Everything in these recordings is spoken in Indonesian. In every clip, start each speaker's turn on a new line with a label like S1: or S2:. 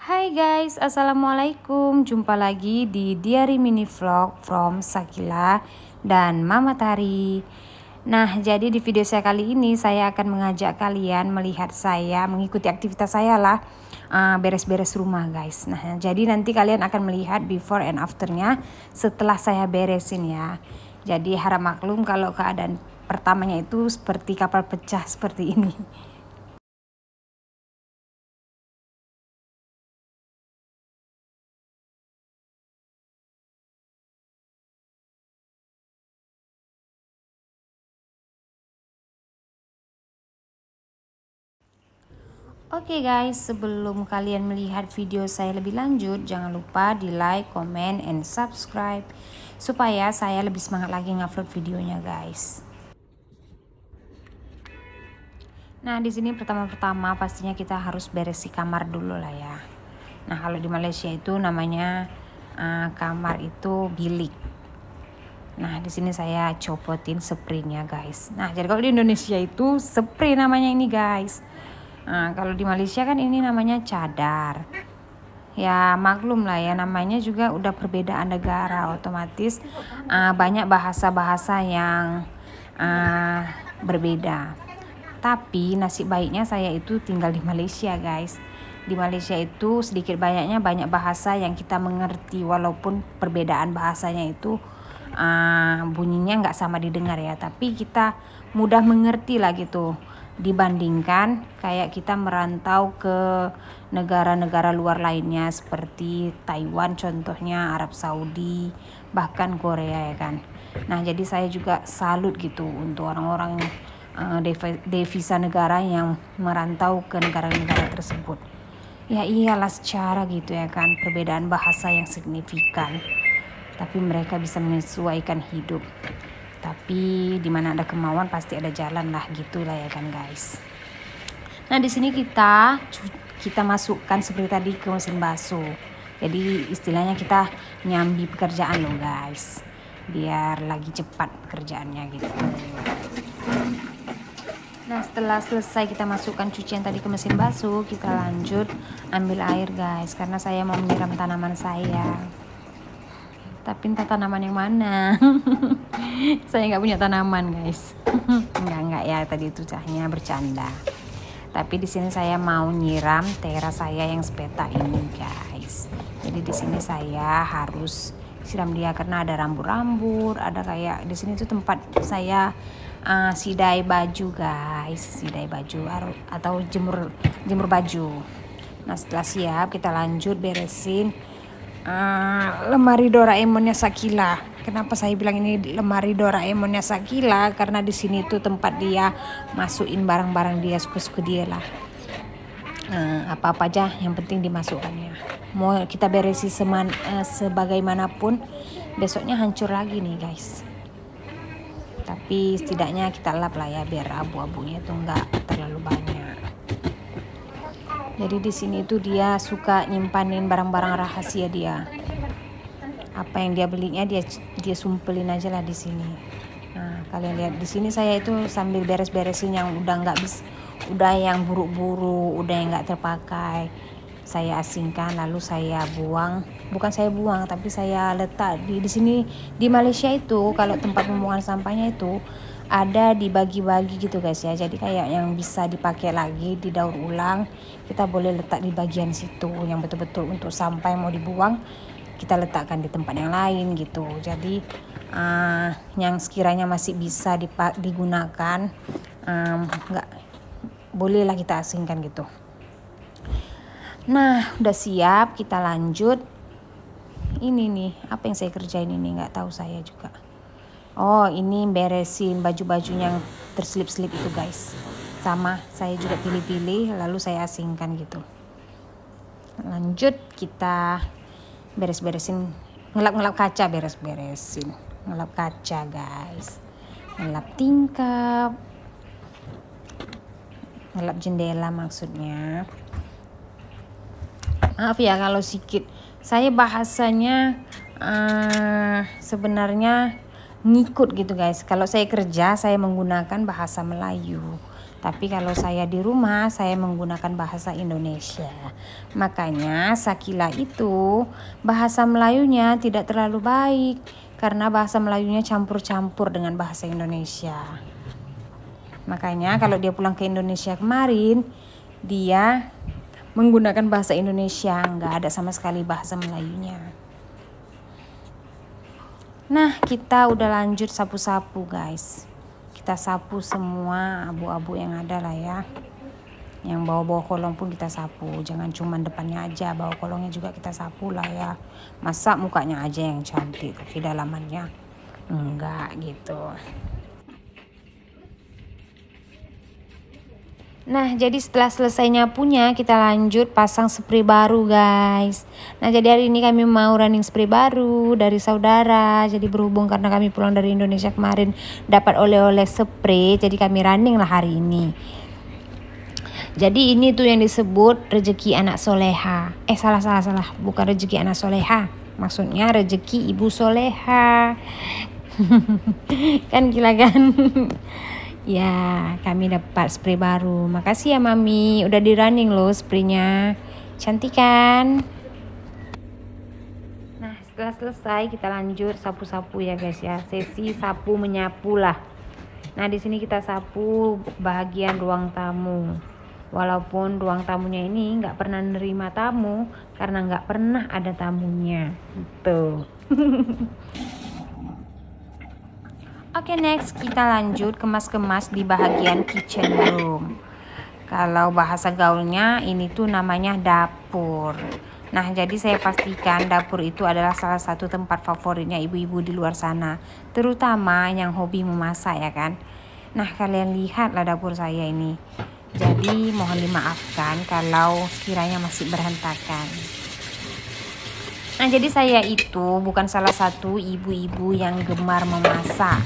S1: Hai guys, assalamualaikum. Jumpa lagi di Diary Mini Vlog from Sakila dan Mama Tari. Nah, jadi di video saya kali ini saya akan mengajak kalian melihat saya mengikuti aktivitas saya lah, beres-beres rumah guys. Nah, jadi nanti kalian akan melihat before and afternya setelah saya beresin ya. Jadi harap maklum kalau keadaan pertamanya itu seperti kapal pecah seperti ini. Oke guys, sebelum kalian melihat video saya lebih lanjut, jangan lupa di like, comment, and subscribe supaya saya lebih semangat lagi ngupload videonya guys. Nah, di sini pertama-tama pastinya kita harus beres kamar dulu lah ya. Nah, kalau di Malaysia itu namanya kamar itu bilik. Nah, di sini saya copotin spraynya guys. Nah, jadi kalau di Indonesia itu spray namanya ini guys. Nah, kalau di Malaysia kan ini namanya cadar. Ya maklum lah ya, namanya juga udah perbedaan negara, otomatis banyak bahasa-bahasa yang berbeda. Tapi nasib baiknya saya itu tinggal di Malaysia guys. Di Malaysia itu sedikit banyaknya banyak bahasa yang kita mengerti, walaupun perbedaan bahasanya itu bunyinya nggak sama didengar ya, tapi kita mudah mengerti lah gitu, dibandingkan kayak kita merantau ke negara-negara luar lainnya seperti Taiwan contohnya, Arab Saudi, bahkan Korea ya kan. Nah, jadi saya juga salut gitu untuk orang-orang devisa negara yang merantau ke negara-negara tersebut. Ya iyalah secara gitu ya kan, perbedaan bahasa yang signifikan, tapi mereka bisa menyesuaikan hidup. Tapi di mana ada kemauan pasti ada jalan lah, gitulah ya kan guys. Nah, di sini kita masukkan seperti tadi ke mesin basuh. Jadi istilahnya kita nyambi pekerjaan loh guys, biar lagi cepat pekerjaannya gitu. Nah, setelah selesai kita masukkan cucian tadi ke mesin basuh, kita lanjut ambil air guys, karena saya mau menyiram tanaman saya. Tapi entah tanaman yang mana. Saya nggak punya tanaman guys. Enggak ya, tadi itu hanya bercanda. Tapi di sini saya mau nyiram teras saya yang sepeta ini guys. Jadi di sini saya harus siram dia karena ada rambut-rambut, ada kayak di sini tuh tempat saya sidai baju guys, sidai baju atau jemur baju. Nah, setelah siap kita lanjut beresin lemari Doraemonnya Sakila. Kenapa saya bilang ini lemari Doraemonnya Sakila? Karena di sini tuh tempat dia masukin barang-barang dia, suka-suka dia lah. Apa-apa aja yang penting dimasukkannya. Mau kita beresi sebagaimanapun, besoknya hancur lagi nih guys. Tapi setidaknya kita lap lah ya, biar abu-abunya itu enggak terlalu banyak. Jadi di sini itu dia suka nyimpanin barang-barang rahasia dia. Apa yang dia belinya dia sumpelin aja lah di sini. Nah, kalian lihat di sini saya itu sambil beres-beresin yang udah yang buruk-buruk, udah yang nggak terpakai. Saya asingkan lalu saya buang. Bukan saya buang, tapi saya letak di sini. Di Malaysia itu kalau tempat pembuangan sampahnya itu ada dibagi-bagi gitu guys ya. Jadi kayak yang bisa dipakai lagi, didaur ulang, kita boleh letak di bagian situ. Yang betul-betul untuk sampah yang mau dibuang kita letakkan di tempat yang lain gitu. Jadi yang sekiranya masih bisa digunakan, nggak bolehlah kita asingkan gitu. Nah, udah siap, kita lanjut. Ini nih apa yang saya kerjain ini, nggak tahu saya juga. Oh, ini beresin baju-baju yang terselip-selip itu guys. Sama, saya juga pilih-pilih lalu saya asingkan gitu. Lanjut kita beres-beresin, ngelap-ngelap kaca, beres-beresin. Ngelap kaca guys. Ngelap tingkap. Ngelap jendela maksudnya. Maaf ya kalau sedikit saya bahasanya sebenarnya ngikut gitu guys. Kalau saya kerja saya menggunakan bahasa Melayu, Tapi kalau saya di rumah, saya menggunakan bahasa Indonesia. Makanya Sakila itu bahasa Melayunya tidak terlalu baik, karena bahasa Melayunya campur-campur dengan bahasa Indonesia. Makanya kalau dia pulang ke Indonesia kemarin, dia menggunakan bahasa Indonesia, nggak ada sama sekali bahasa Melayunya. Nah, kita udah lanjut sapu-sapu guys. Kita sapu semua abu-abu yang ada lah ya. Yang bawah-bawah kolong pun kita sapu. Jangan cuma depannya aja, bawah kolongnya juga kita sapu lah ya. Masa mukanya aja yang cantik tapi dalamannya enggak gitu. Nah, jadi setelah selesai nyapunya, kita lanjut pasang spray baru guys. Nah, jadi hari ini kami mau running spray baru dari saudara. Jadi berhubung karena kami pulang dari Indonesia kemarin dapat oleh-oleh spray, jadi kami running lah hari ini. Jadi ini tuh yang disebut rezeki anak soleha. Salah, bukan rezeki anak soleha. Maksudnya rezeki ibu soleha. Kan gila kan? Ya, kami dapat spray baru. Makasih ya Mami, udah di running loh spraynya. Cantik kan? Nah, setelah selesai kita lanjut sapu-sapu ya guys ya. Sesi sapu menyapu lah. Nah, di sini kita sapu bagian ruang tamu. Walaupun ruang tamunya ini nggak pernah nerima tamu karena nggak pernah ada tamunya. Tuh. Oke, next kita lanjut kemas-kemas di bagian kitchen room. Kalau bahasa gaulnya ini tuh namanya dapur. Nah, jadi saya pastikan dapur itu adalah salah satu tempat favoritnya ibu-ibu di luar sana, terutama yang hobi memasak ya kan. Nah, kalian lihatlah dapur saya ini. Jadi mohon dimaafkan kalau sekiranya masih berantakan. Nah, jadi saya itu bukan salah satu ibu-ibu yang gemar memasak.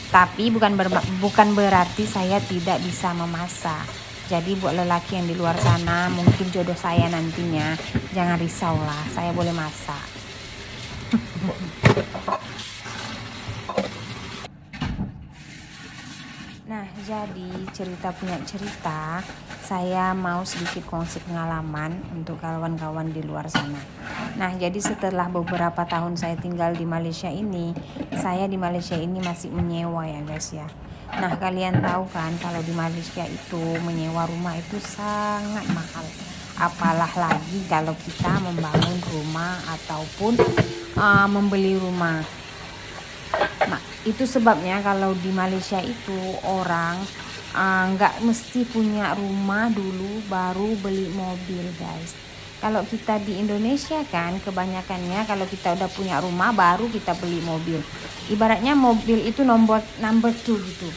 S1: Tapi bukan berarti saya tidak bisa memasak. Jadi buat lelaki yang di luar sana, mungkin jodoh saya nantinya, jangan risau lah, saya boleh masak. Nah, jadi cerita punya cerita, saya mau sedikit kongsi pengalaman untuk kawan-kawan di luar sana. Nah, jadi setelah beberapa tahun saya tinggal di Malaysia ini, saya di Malaysia ini masih menyewa ya guys ya. Nah, kalian tahu kan kalau di Malaysia itu menyewa rumah itu sangat mahal. Apalah lagi kalau kita membangun rumah ataupun membeli rumah. Nah, itu sebabnya kalau di Malaysia itu orang nggak mesti punya rumah dulu baru beli mobil guys. Kalau kita di Indonesia kan kebanyakannya kalau kita udah punya rumah baru kita beli mobil. Ibaratnya mobil itu number 2 gitu.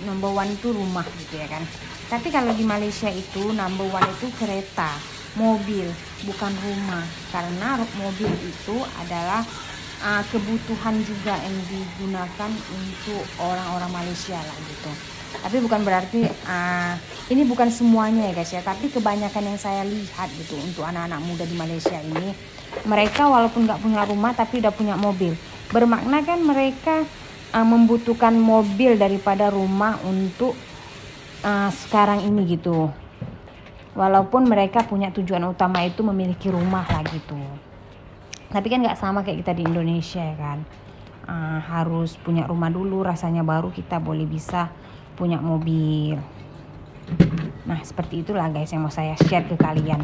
S1: Number 1 itu rumah gitu ya kan. Tapi kalau di Malaysia itu number 1 itu kereta, mobil, bukan rumah. Karena mobil itu adalah kebutuhan juga yang digunakan untuk orang-orang Malaysia lah gitu. Tapi bukan berarti ini bukan semuanya ya guys ya, tapi kebanyakan yang saya lihat gitu untuk anak-anak muda di Malaysia ini, mereka walaupun nggak punya rumah tapi udah punya mobil. Bermakna kan mereka membutuhkan mobil daripada rumah untuk sekarang ini gitu. Walaupun mereka punya tujuan utama itu memiliki rumah lah gitu. Tapi kan nggak sama kayak kita di Indonesia ya kan. Harus punya rumah dulu rasanya baru kita boleh bisa punya mobil. Nah, seperti itulah guys yang mau saya share ke kalian.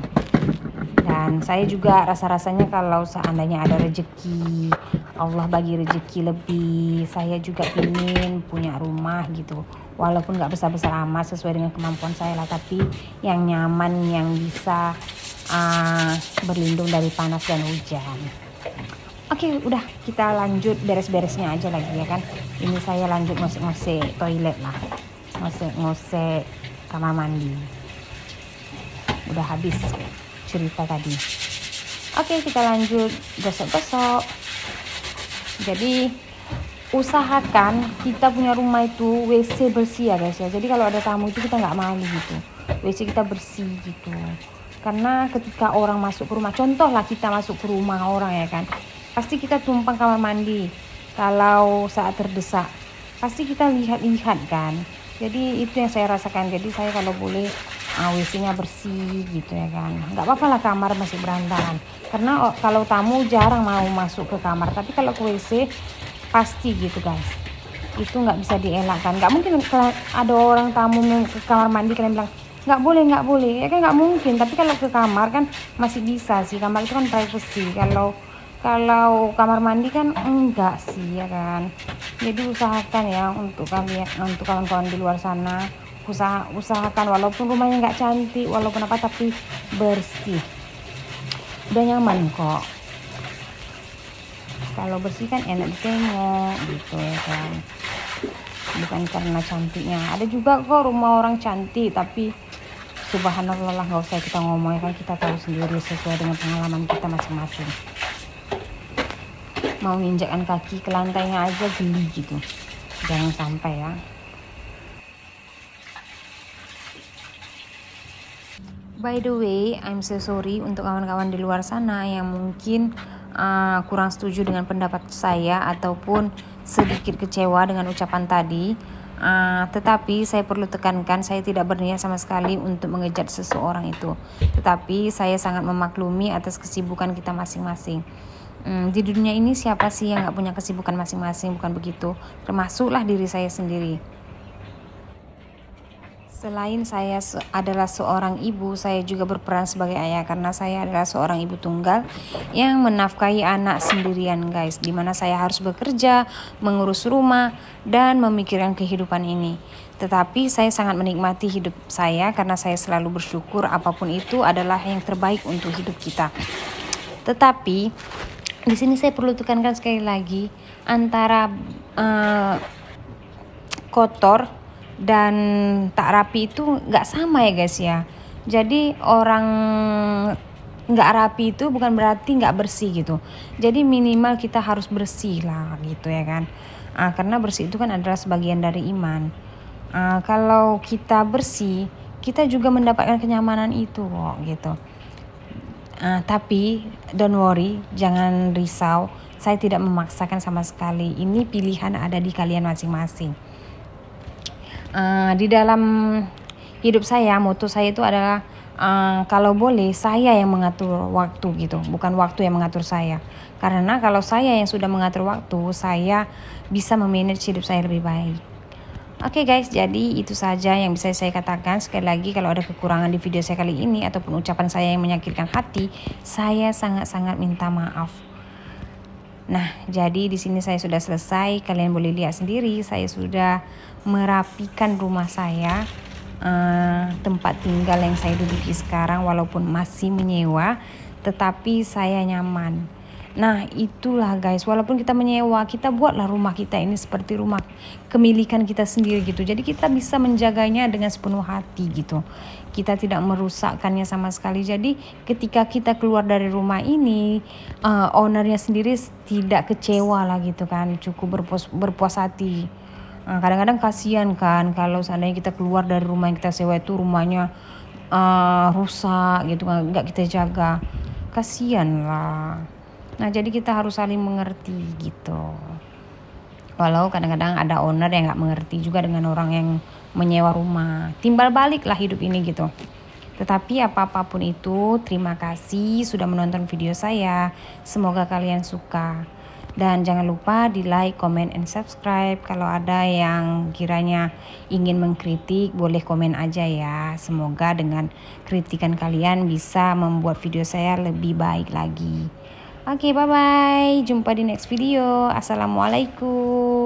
S1: Dan saya juga rasa-rasanya kalau seandainya ada rezeki, Allah bagi rezeki lebih, saya juga ingin punya rumah gitu. Walaupun nggak besar-besar amat sesuai dengan kemampuan saya lah, tapi yang nyaman, yang bisa berlindung dari panas dan hujan. Oke, udah kita lanjut beres-beresnya aja lagi ya kan. Ini saya lanjut ngosek-ngosek toilet lah, ngosek-ngosek kamar mandi. Udah habis cerita tadi. Oke, kita lanjut gosok-gosok. Jadi usahakan kita punya rumah itu WC bersih ya guys ya. Jadi kalau ada tamu itu kita nggak malu gitu, WC kita bersih gitu. Karena ketika orang masuk ke rumah, contoh lah kita masuk ke rumah orang ya kan, pasti kita tumpang kamar mandi. Kalau saat terdesak pasti kita lihat-lihat kan, Jadi itu yang saya rasakan. Jadi saya kalau boleh WC-nya bersih gitu ya kan, nggak apa-apa lah kamar masih berantakan, karena kalau tamu jarang mau masuk ke kamar, tapi kalau ke WC pasti gitu guys, itu nggak bisa dielakkan. Nggak mungkin ada orang tamu ke kamar mandi kalian bilang nggak boleh ya kan, nggak mungkin. Tapi kalau ke kamar kan masih bisa sih, kamar itu kan privacy. Kalau kamar mandi kan enggak sih ya kan. Jadi usahakan ya untuk kalian, untuk kawan-kawan di luar sana, usahakan walaupun rumahnya nggak cantik, walaupun apa, tapi bersih, udah nyaman kok. Kalau bersih kan enak ditengok gitu ya kan, bukan karena cantiknya. Ada juga kok rumah orang cantik tapi subhanallah, nggak usah kita ngomong ya kan, kita tahu sendiri sesuai dengan pengalaman kita masing-masing. Mau nginjakkan kaki ke lantainya aja geli gitu, jangan sampai ya. By the way, I'm so sorry untuk kawan-kawan di luar sana yang mungkin kurang setuju dengan pendapat saya ataupun sedikit kecewa dengan ucapan tadi. Tetapi saya perlu tekankan, saya tidak berniat sama sekali untuk mengejek seseorang itu. Tetapi saya sangat memaklumi atas kesibukan kita masing-masing. Di dunia ini siapa sih yang gak punya kesibukan masing-masing, bukan begitu? Termasuklah diri saya sendiri. Selain saya adalah seorang ibu, saya juga berperan sebagai ayah, karena saya adalah seorang ibu tunggal yang menafkahi anak sendirian guys, dimana saya harus bekerja, mengurus rumah, dan memikirkan kehidupan ini. Tetapi saya sangat menikmati hidup saya karena saya selalu bersyukur apapun itu adalah yang terbaik untuk hidup kita. Tetapi di sini saya perlu tekankan sekali lagi, antara kotor dan tak rapi itu nggak sama ya guys ya. Jadi orang nggak rapi itu bukan berarti nggak bersih gitu. Jadi minimal kita harus bersih lah gitu ya kan. Karena bersih itu kan adalah sebagian dari iman. Kalau kita bersih, kita juga mendapatkan kenyamanan itu kok gitu. Tapi don't worry, jangan risau, saya tidak memaksakan sama sekali. Ini pilihan ada di kalian masing-masing. Di dalam hidup saya, moto saya itu adalah kalau boleh saya yang mengatur waktu gitu, bukan waktu yang mengatur saya. Karena kalau saya yang sudah mengatur waktu, saya bisa memanage hidup saya lebih baik. Oke guys, jadi itu saja yang bisa saya katakan. Sekali lagi, kalau ada kekurangan di video saya kali ini ataupun ucapan saya yang menyakitkan hati, saya sangat-sangat minta maaf. Nah, jadi di sini saya sudah selesai. Kalian boleh lihat sendiri, saya sudah merapikan rumah saya, tempat tinggal yang saya duduki sekarang, walaupun masih menyewa, tetapi saya nyaman. Nah, itulah guys, walaupun kita menyewa, kita buatlah rumah kita ini seperti rumah kemilikan kita sendiri gitu. Jadi kita bisa menjaganya dengan sepenuh hati gitu. Kita tidak merusakkannya sama sekali. Jadi ketika kita keluar dari rumah ini, ownernya sendiri tidak kecewa lah gitu kan, cukup berpuas hati. Kadang-kadang kasihan kan kalau seandainya kita keluar dari rumah yang kita sewa itu, rumahnya rusak gitu kan, nggak kita jaga, kasihan lah. Nah, jadi kita harus saling mengerti gitu. Walau kadang-kadang ada owner yang nggak mengerti juga dengan orang yang menyewa rumah. Timbal balik lah hidup ini gitu. Tetapi apapun itu, terima kasih sudah menonton video saya. Semoga kalian suka. Dan jangan lupa di like, comment, and subscribe. Kalau ada yang kiranya ingin mengkritik, boleh komen aja ya. Semoga dengan kritikan kalian bisa membuat video saya lebih baik lagi. Oke, bye-bye. Jumpa di next video. Assalamualaikum.